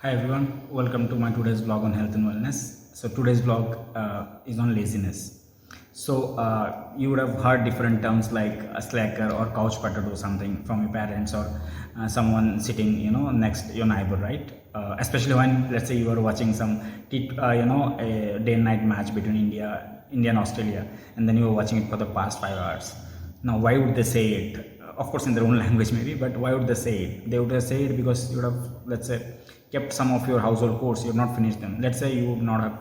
Hi everyone, welcome to my today's vlog on health and wellness. So today's vlog is on laziness. You would have heard different terms like a slacker or couch potato, something from your parents or someone sitting, next your neighbor, right? Especially when, let's say, you are watching some, a day and night match between India and Australia, and then you were watching it for the past 5 hours. Now, why would they say it? Of course, in their own language, maybe, but why would they say it? They would say it because you would have, let's say, kept some of your household chores, you have not finished them. Let's say you would not have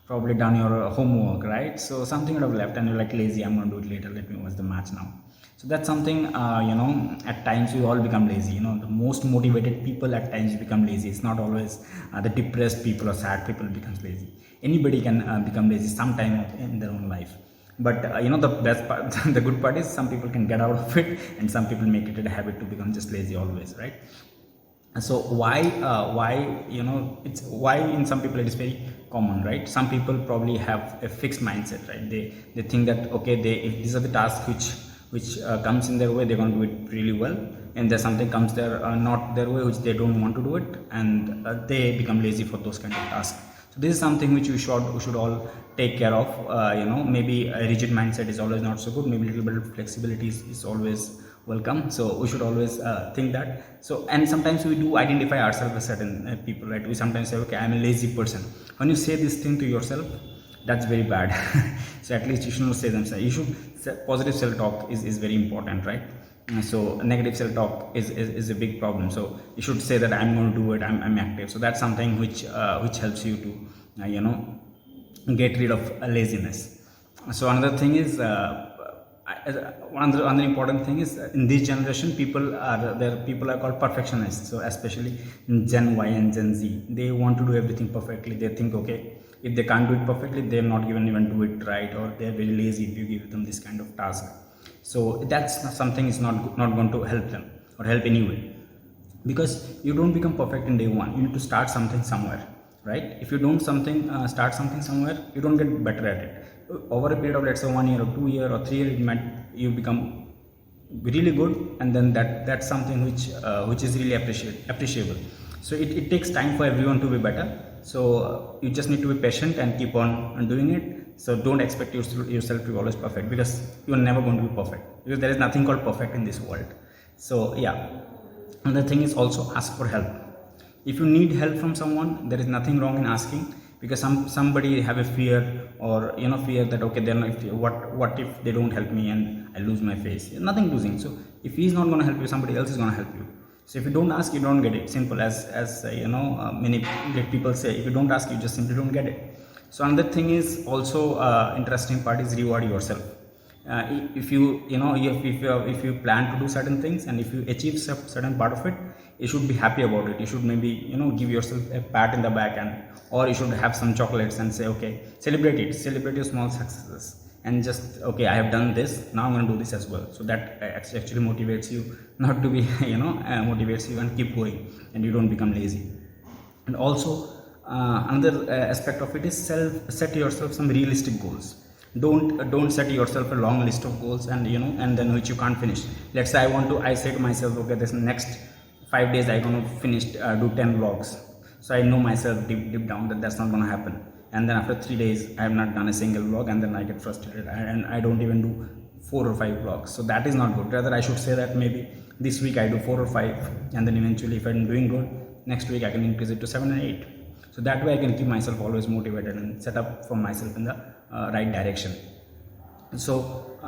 probably done your homework, right? So something would have left, and you're like, lazy, I'm going to do it later, let me watch the match now. So that's something, at times we all become lazy. The most motivated people at times become lazy. It's not always the depressed people or sad people becomes lazy. Anybody can become lazy sometime in their own life. But the best part, the good part is some people can get out of it, and some people make it a habit to become just lazy always, right? So why it's why in some people it is very common, right? Some people probably have a fixed mindset, right? They think that, okay, they, if these are the tasks which comes in their way, they're going to do it really well, and there's something comes there not their way, which they don't want to do it, and they become lazy for those kind of tasks. So this is something which we should all take care of. Maybe a rigid mindset is always not so good. Maybe a little bit of flexibility is always welcome. So we should always think that. So, and sometimes we do identify ourselves as certain people, right? We sometimes say, okay, I'm a lazy person. When you say this thing to yourself, that's very bad. So at least you should not say themselves. You should say, positive self-talk is very important, right? So negative self-talk is a big problem. So you should say that I'm going to do it, I'm active. So that's something which helps you to get rid of laziness. So another thing is another important thing is, in this generation, people are called perfectionists. So especially in Gen Y and Gen Z, they want to do everything perfectly. They think, okay, if they can't do it perfectly, they're not even do it right, or they're very lazy if you give them this kind of task. So that's something is not going to help them or help anyway, because you don't become perfect in day one. You need to start something somewhere, right? If you don't start something somewhere, you don't get better at it. Over a period of, let's say, 1 year or 2 year or 3 year, you become really good, and then that's something which is really appreciable. So it takes time for everyone to be better. So you just need to be patient and keep on doing it. So don't expect yourself to be always perfect, because you're never going to be perfect, because there is nothing called perfect in this world. So yeah, another thing is also ask for help. If you need help from someone, there is nothing wrong in asking, because somebody have a fear, or fear that, okay, then what if they don't help me and I lose my face? Nothing losing. So if he's not going to help you, somebody else is going to help you. So if you don't ask, you don't get it. Simple as many great people say, if you don't ask, you just simply don't get it. So another thing is also interesting part is reward yourself. If you plan to do certain things, and if you achieve certain part of it, you should be happy about it. You should maybe give yourself a pat in the back, or you should have some chocolates and say, okay, celebrate your small successes, and just, okay, I have done this, now I'm going to do this as well. So that actually motivates you not to be motivates you and keep going, and you don't become lazy. And also another aspect of it is set yourself some realistic goals. Don't set yourself a long list of goals, and then which you can't finish. Let's say I say to myself, okay, this next 5 days I'm going to finish do 10 vlogs. So I know myself deep down that that's not going to happen, and then after 3 days I have not done a single vlog, and then I get frustrated, and I don't even do 4 or 5 vlogs. So that is not good. Rather, I should say that maybe this week I do 4 or 5, and then eventually, if I'm doing good, next week I can increase it to 7 and 8. So that way I can keep myself always motivated and set up for myself in the right direction. So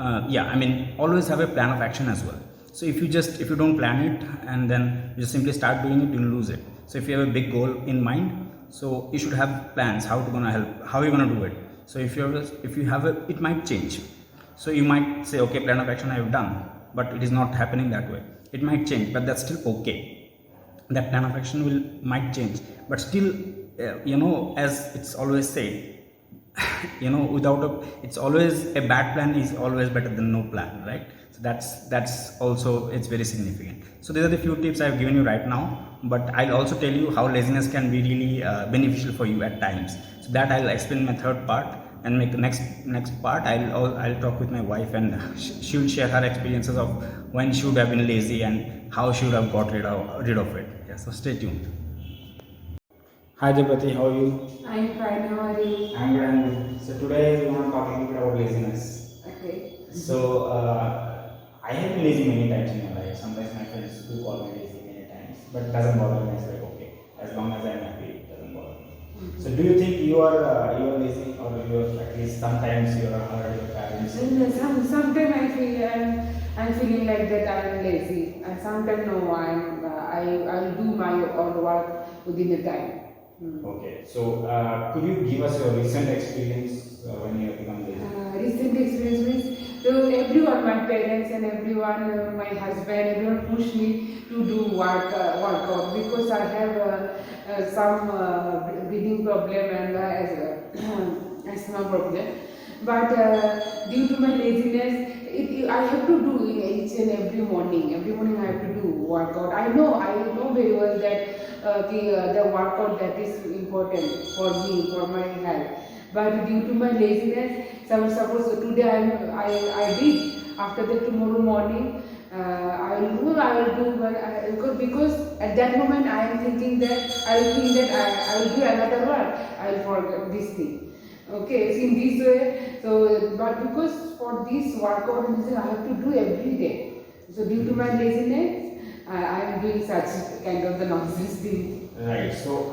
always have a plan of action as well. So if you don't plan it, and then you just simply start doing it, you'll lose it. So if you have a big goal in mind, so you should have plans how you're gonna do it. So if you have it might change. So you might say, okay, plan of action I have done, but it is not happening that way. It might change, but that's still okay. That plan of action might change, but still, as it's always said, it's always a bad plan is always better than no plan, right? So that's also, it's very significant. So these are the few tips I've given you right now, but I'll also tell you how laziness can be really beneficial for you at times. So that I'll explain my third part, and make the next part I'll talk with my wife, and she will share her experiences of when she would have been lazy and how she would have got rid of it. Yeah, so stay tuned. Hi Jagati, how are you? I'm fine. How are you? I'm good. So today we want to talk a little bit about laziness. Okay. So I have been lazy many times in my life. Sometimes my friends do call me lazy many times, but it doesn't bother me. It's like okay, as long as I'm happy, it doesn't bother me. So do you think you are lazy, or you are at least sometimes you are hard with your parents? Sometimes I feel I'm feeling like that I'm lazy, and sometimes no, I'll do my own work within the time. Okay. So could you give us your recent experience when you have become lazy? Recent experience means so everyone, my parents and everyone, my husband, everyone pushed me to do workout because I have some breathing problem and asthma problem. But due to my laziness, I have to do in each and every morning. Every morning I have to do workout. I know very well that the workout that is important for me, for my health. But due to my laziness, suppose today I did. After that, tomorrow morning, I will do, but because at that moment I am thinking that I will do another work. I will forget this thing. Okay, so in this way, so but because for this workout and this I have to do every day. So due to my laziness, I am doing such kind of the nonsense thing. Right. So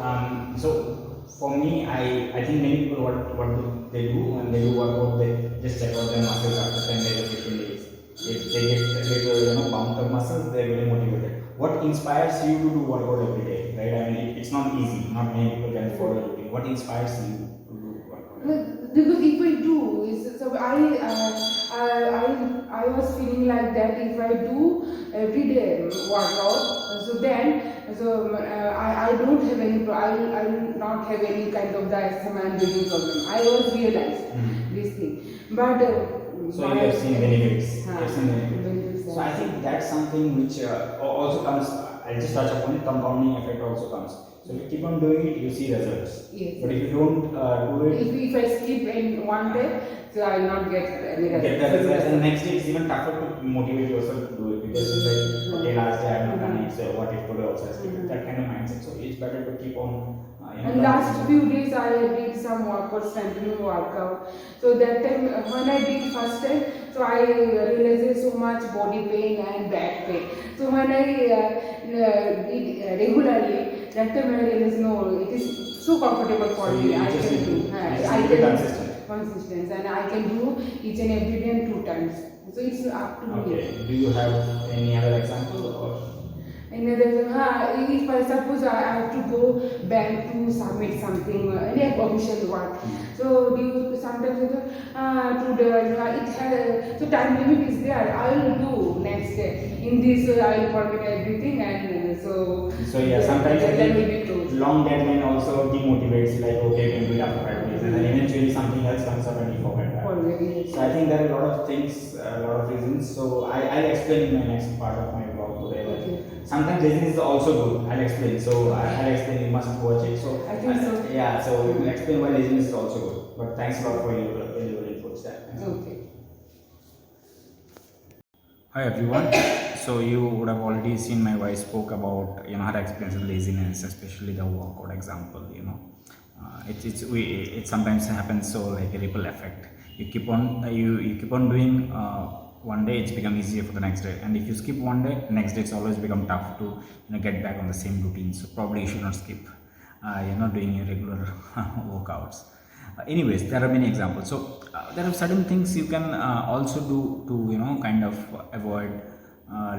for me, I think many people what do they do when they do workout, they just check out their muscles after 10 days or 15 days. If they get a little bump of muscles, they're very motivated. What inspires you to do workout every day? Right. I mean, it's not easy. Not many people can follow a routine. What inspires you to do workout? Because if I do, so I was feeling like that if I do every day workout, so then I don't have any I will not have any kind of the asthma and breathing problem. I was realized this thing, but So you have seen benefits. You have seen benefits. benefits So I think that's something which also comes. I'll just touch upon it. Compounding effect also comes. So if you keep on doing it, you see results. Yes. But if you don't do it, If I skip in one day, so I will not get any get the results, and next day it's even tougher to motivate yourself to do it because it's like, okay, last day I have not done it, so what if today also I skip it? That kind of mindset. So it's better to keep on. And last few days I did some workout, strengthening workout. So that time when I did first time, so I realized there's so much body pain and back pain. So when I did regularly, that time I realized no, it is so comfortable for So me. you I just can need do. to I be can consistent. consistent and I can do each and every day and 2 times. So it's up to me. Okay. Do you have any other example or? Another, if I suppose I have to go bank to submit something, any official work. So sometimes to the it had so time limit is there. I will do next day. In this I will forget everything and So yeah, sometimes I that will be think closed. long deadline also demotivates you, like okay, you can do it after 5 days, and then eventually something else comes up and you forget that. Already. So I think there are a lot of things, a lot of reasons. So I'll explain in my next part of my blog today. Okay. Sometimes laziness is also good. I'll explain. So I'll explain. You must watch it. So I think so. Yeah. So we'll explain why laziness is also good. But thanks a lot for your valuable inputs. Okay. Hi everyone. So you would have already seen my wife spoke about her experience with laziness, especially the workout example. It sometimes happens so like a ripple effect. You keep on you keep on doing one day, it's become easier for the next day, and if you skip one day, next day it's always become tough to get back on the same routine. So probably you should not skip doing your regular workouts. Anyways, there are many examples. So there are certain things you can also do to kind of avoid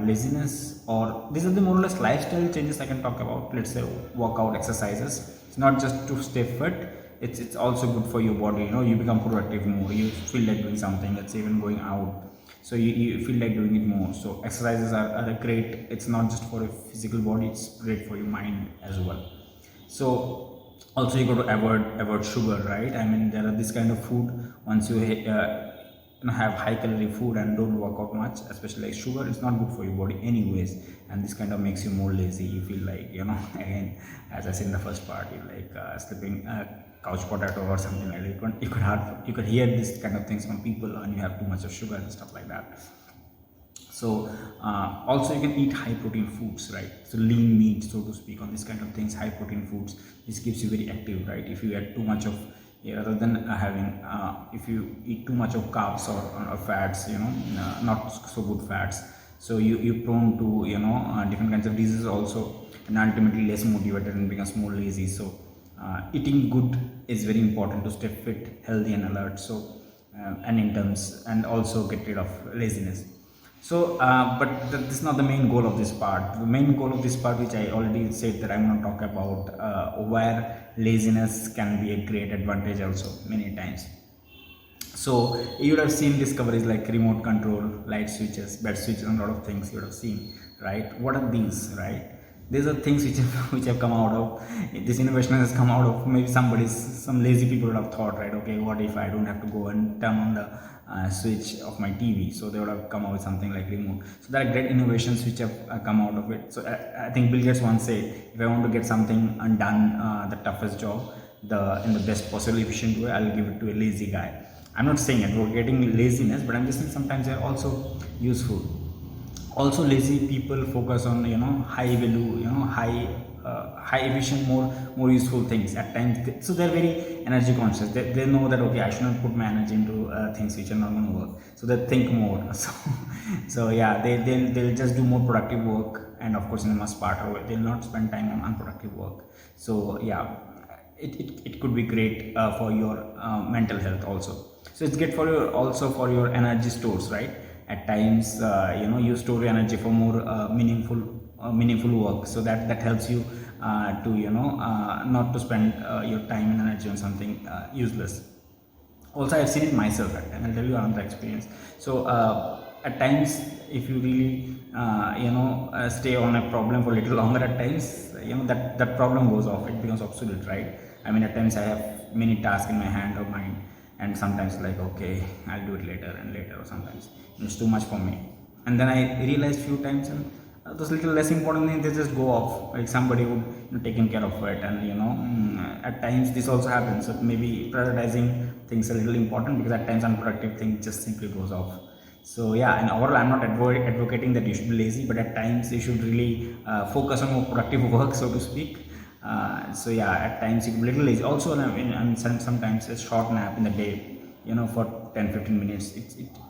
laziness, or these are the more or less lifestyle changes I can talk about. Let's say workout exercises. It's not just to stay fit. It's also good for your body. You become productive more. You feel like doing something. Let's say even going out. So you feel like doing it more. So exercises are a great. It's not just for a physical body. It's great for your mind as well. So also you got to avoid sugar, right? I mean, there are this kind of food. Once you have high calorie food and don't work out much, especially like sugar, it's not good for your body anyways, and this kind of makes you more lazy. You feel like again, as I said in the first part, you like slipping couch potato or something like that. You could hear this kind of things from people, and you have too much of sugar and stuff like that. So also you can eat high protein foods, right? So lean meat, so to speak, on this kind of things, high protein foods. This keeps you very active, right? If you add too much of, yeah, rather than having if you eat too much of carbs or fats, not so good fats, so you're prone to different kinds of diseases also, and ultimately less motivated and becomes more lazy. So eating good is very important to stay fit, healthy and alert. So and in terms, and also get rid of laziness. So but this is not the main goal of this part. The main goal of this part, which I already said, that I'm going to talk about where laziness can be a great advantage also many times. So you would have seen discoveries like remote control, light switches, bed switches, and a lot of things you would have seen, right? What are these, right? These are things which have, which have come out of this innovation has come out of maybe some lazy people would have thought, right? Okay, what if I don't have to go and turn on the switch of my TV? So they would have come out with something like remote. So there are great innovations which have come out of it. So I think Bill Gates once said, if I want to get something undone, the toughest job, in the best possible efficient way, I'll give it to a lazy guy. I'm not saying advocating laziness, but I'm just saying sometimes they're also useful. Also, lazy people focus on high value, high efficient, more useful things at times. So they're very energy conscious. They know that okay, I shouldn't put my energy into things which are not going to work. So they think more. So yeah, they'll just do more productive work, and of course in a much smarter way. They'll not spend time on unproductive work. So yeah, it could be great for your mental health also. So it's good for your, also for your energy stores, right? At times you store your energy for more meaningful work, so that helps you to not to spend your time and energy on something useless. Also, I've seen it myself at times. I'll tell you another experience. So at times, if you really stay on a problem for a little longer, at times that problem goes off, it becomes obsolete, right? I mean, at times I have many tasks in my hand or mind, and sometimes like okay, I'll do it later and later, or sometimes it's too much for me. And then I realized few times, and those little less important things, they just go off, like somebody would taking care of it. And at times this also happens. So maybe prioritizing things a little important, because at times unproductive thing just simply goes off. So yeah, and overall I'm not advocating that you should be lazy, but at times you should really focus on more productive work, so to speak. So yeah, at times you can be a little lazy also. I mean, and sometimes a short nap in the day, for 10-15 minutes,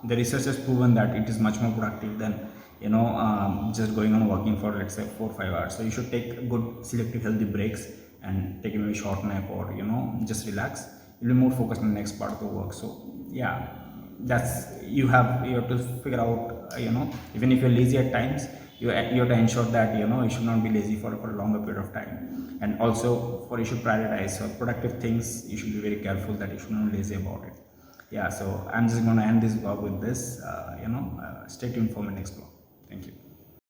the research has proven that it is much more productive than just going on working for, let's say, 4 or 5 hours. So you should take good selective healthy breaks, and take a maybe short nap, or just relax. You'll be more focused on the next part of the work. So yeah, that's you have to figure out, even if you're lazy at times, you have to ensure that you should not be lazy for a longer period of time. And also, for you should prioritize. So productive things, you should be very careful that you should not be lazy about it. Yeah, so I'm just going to end this vlog with this. Stay tuned for my next vlog. Thank you.